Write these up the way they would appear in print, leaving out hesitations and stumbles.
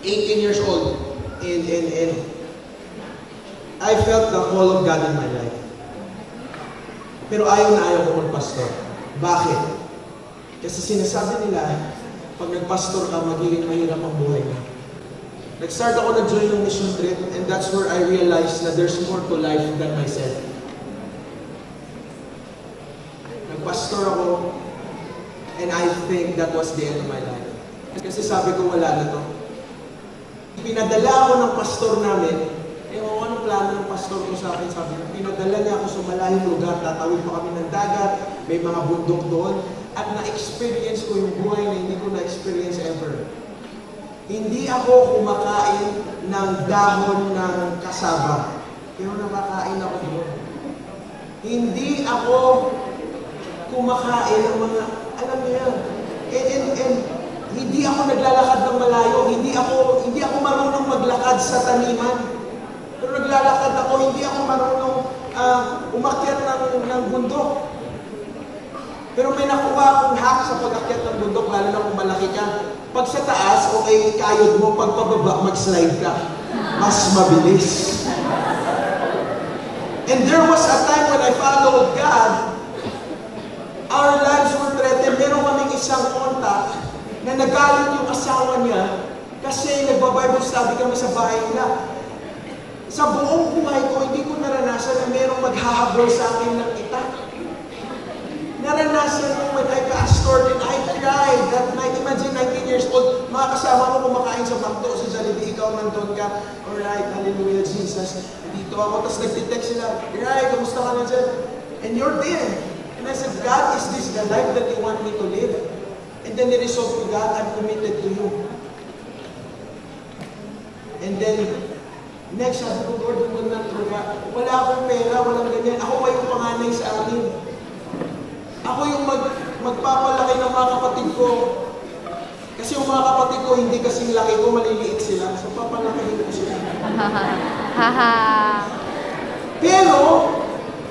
18 years old, and I felt the call of God in my life. Pero ayaw na ayaw ko magpastor. Bakit? Kasi sinasabi nila, pag nagpastor ka, magiging mahirap ang buhay mo. Nag-start ako nag-join ng mission trip, and that's where I realized na there's more to life than myself. Nagpastor ako, and I think that was the end of my life. Kasi sabi ko, wala na to. Pinadala ako ng pastor namin, anong plano ng pastor ko sa akin? Sabi ko, pinadala niya ako sa malayong lugar, tatawid pa kami ng dagat, may mga bundok doon, at na-experience ko yung buhay na hindi ko na-experience ever. Hindi ako kumakain ng dahon ng kasaba, pero nakakain ako doon. Hindi ako kumakain ng mga, alam niyo yan, and hindi ako naglalakad ng malayo, hindi ako marunong maglakad sa taniman. Pero naglalakad ako, hindi ako marunong umakyat ng bundok. Pero may nakuha akong hack sa pag-akyat ng bundok, lalo na kung malaki ka. Pag sa taas, okay, kayod mo, pag pababa, mag-slide ka. Mas mabilis. And there was a time when I followed God, our lives were threatened. Meron kaming isang contact na nagalit yung asawa niya kasi nagba-Bible study kami sa bahay nila. Sa buong buhay ko, hindi ko naranasan na merong maghahabol sa akin ng itak. Naranasan mo when I pastored and I cried that night. Imagine 19 years old, mga kasama mo kumakain sa McDo, sa Jollibee, ikaw nandun ka. Alright, hallelujah, Jesus. Dito ako, tapos nagtitext sila, Ray, kamusta ka na dyan? And you're there. And I said, God, is this the life that you want me to live? And then the result to God, I'm committed to you. And then, next, sabi ko, Lord, huwag nang provide. Wala akong pera, walang ganyan. Ako pa yung panganay sa amin. Ako yung magpapalaki ng mga kapatid ko. Kasi yung mga kapatid ko, hindi kasing laki ko, maliliit sila. So, papalakihin ko sila. Pero,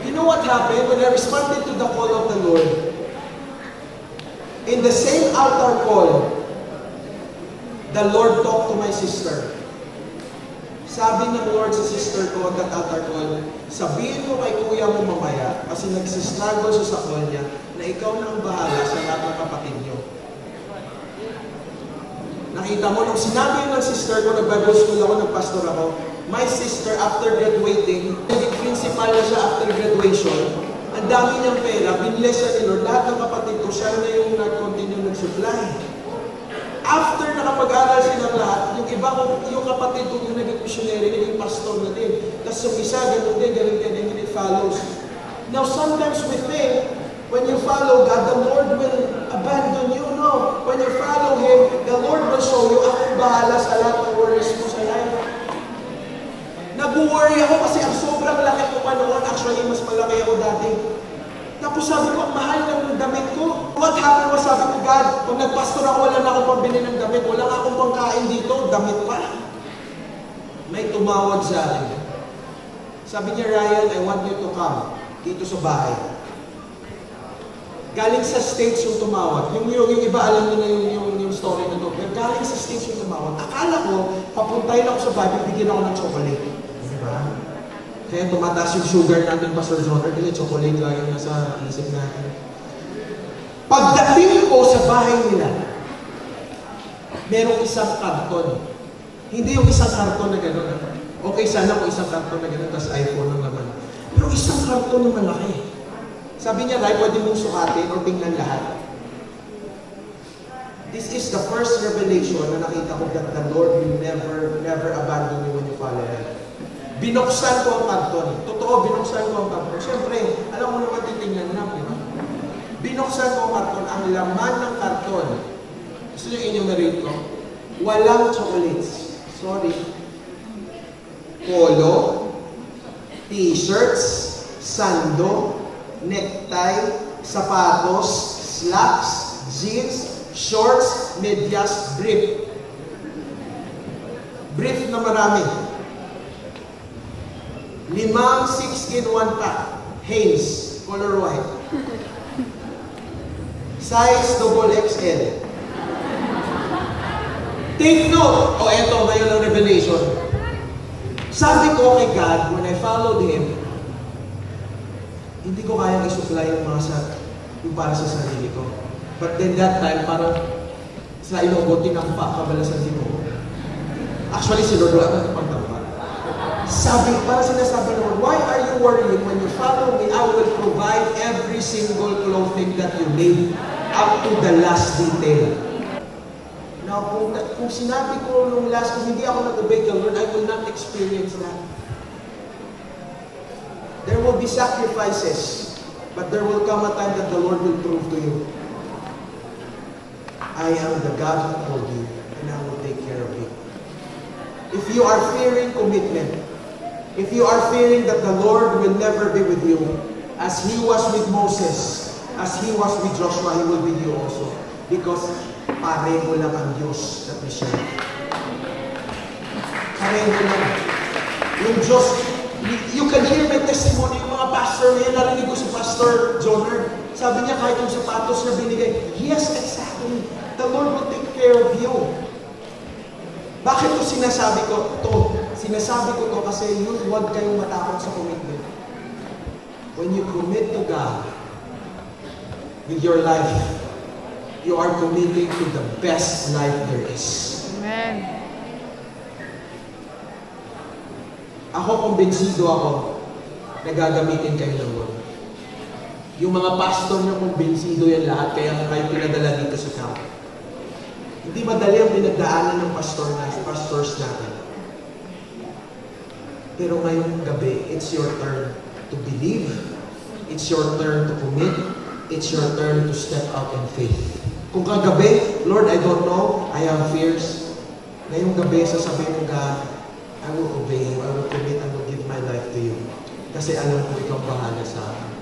you know what happened? When I responded to the call of the Lord, in the same altar call, the Lord talked to my sister. Sabi ng Lord sa sister ko, that altar call, sabihin mo kay kuya mo mamaya, kasi nagsistruggle siya sa call niya, na ikaw na ang bahala sa lahat ng kapatid niyo. Nakita mo, nung sinabi ng sister ko, nag-Bible school ako, nag-pastor ako, my sister, after graduating, naging principal na siya after graduation, ang dami niyang pera, binless siya ni Lord, lahat ng kapatid ko, siya na yung nag-continue nag-supply. After nakapag-aral silang lahat, yung iba, yung kapatid ko, yung naging missionary, naging pastor na din. Tapos yung isa, ganun din, and it follows. Now, sometimes we think, when you follow God, the Lord will abandon you. No. When you follow Him, the Lord will show you, akong bahala sa lahat ng worries mo sa life. Nag-worry ako kasi ang sobrang laki ko pa noon. Actually, mas malaki ako dati. Tapos sabi ko, ang mahal ng damit ko. What happened was, sabi ko, God, pag nagpastor ako, wala na akong pambili ng damit. Wala nga akong pangkain dito, damit pa. May tumawag sa akin. Sabi niya, Ryan, I want you to come dito sa bahay. Galing sa States yung tumawag. Yung iba, alam niyo na yung story na to. Galing sa States yung tumawag. Akala ko, papuntahin ako sa bahay, bibigyan ako ng chocolate. Diba? Kaya tumataas yung sugar natin, Pastor John, kasi chocolate lang yung nasa isip natin. Pagdating ko sa bahay nila, merong isang karton. Hindi yung isang karton na gano'n. Okay, sana kung isang karton na gano'n, tapos iPhone ang laman. Pero isang karton na malaki. Sabi niya, Ray, pwede mong sukatin o tingnan lahat. This is the first revelation na nakita ko that the Lord will never abandon you when you follow Him. Binuksan ko ang karton. Totoo, binuksan ko ang karton. Siyempre, alam mo naman titingnan na, di ba? Binuksan ko ang karton. Ang laman ng karton, gusto nyo enumerate ko? Walang chocolates. Sorry. Polo, t-shirts, sando, necktie, sapatos, slacks, jeans, shorts, medyas, brief. Brief na marami. 5, 6-in-1 pack. Hanes, color white. Size XXL. Take note! O eto, ngayon ang revelation. Sabi ko kay God, when I followed Him, hindi ko kayang isupply yung para sa sarili ko. But then that time, parang sa Ilonggo, tinampa, kabalasan din mo. Actually, si Lord wala na pagtampa. Para sinasabi naman, why are you worrying? When you follow me, I will provide every single clothing that you need up to the last detail. Now, kung sinabi ko nung last, kung hindi ako nag-obey kay Lord, I will not experience that. There will be sacrifices, but there will come a time that the Lord will prove to you, I am the God who called you, and I will take care of you. If you are fearing commitment, if you are fearing that the Lord will never be with you, as He was with Moses, as He was with Joshua, He will be with you also. Because pareho lang ang Diyos that we serve. Pareho lang. Yung Diyos, you can hear my testimony, yung mga pastor ngayon, narinig ko si Pastor Joner. Sabi niya, kahit yung sapatos na binigay, yes, exactly. The Lord will take care of you. Bakit ko sinasabi ko to? Sinasabi ko to kasi huwag kayong matakot sa commitment. When you commit to God with your life, you are committing to the best life there is. Amen. Ako, kumbinsido ako na gagamitin kayo ng Lord. Yung mga pastor niyo, kumbinsido yan lahat, kaya kayo pinadala dito sa camp. Hindi madali ang pinagdaanan ng pastors natin. Pero ngayong gabi, it's your turn to believe. It's your turn to commit. It's your turn to step out in faith. Kung kagabi, Lord, I don't know, I have fears. Ngayong gabi, sasabihin mo, God, I will obey you, I will commit, I will give my life to you. Kasi alam ko ikaw bahala sa akin.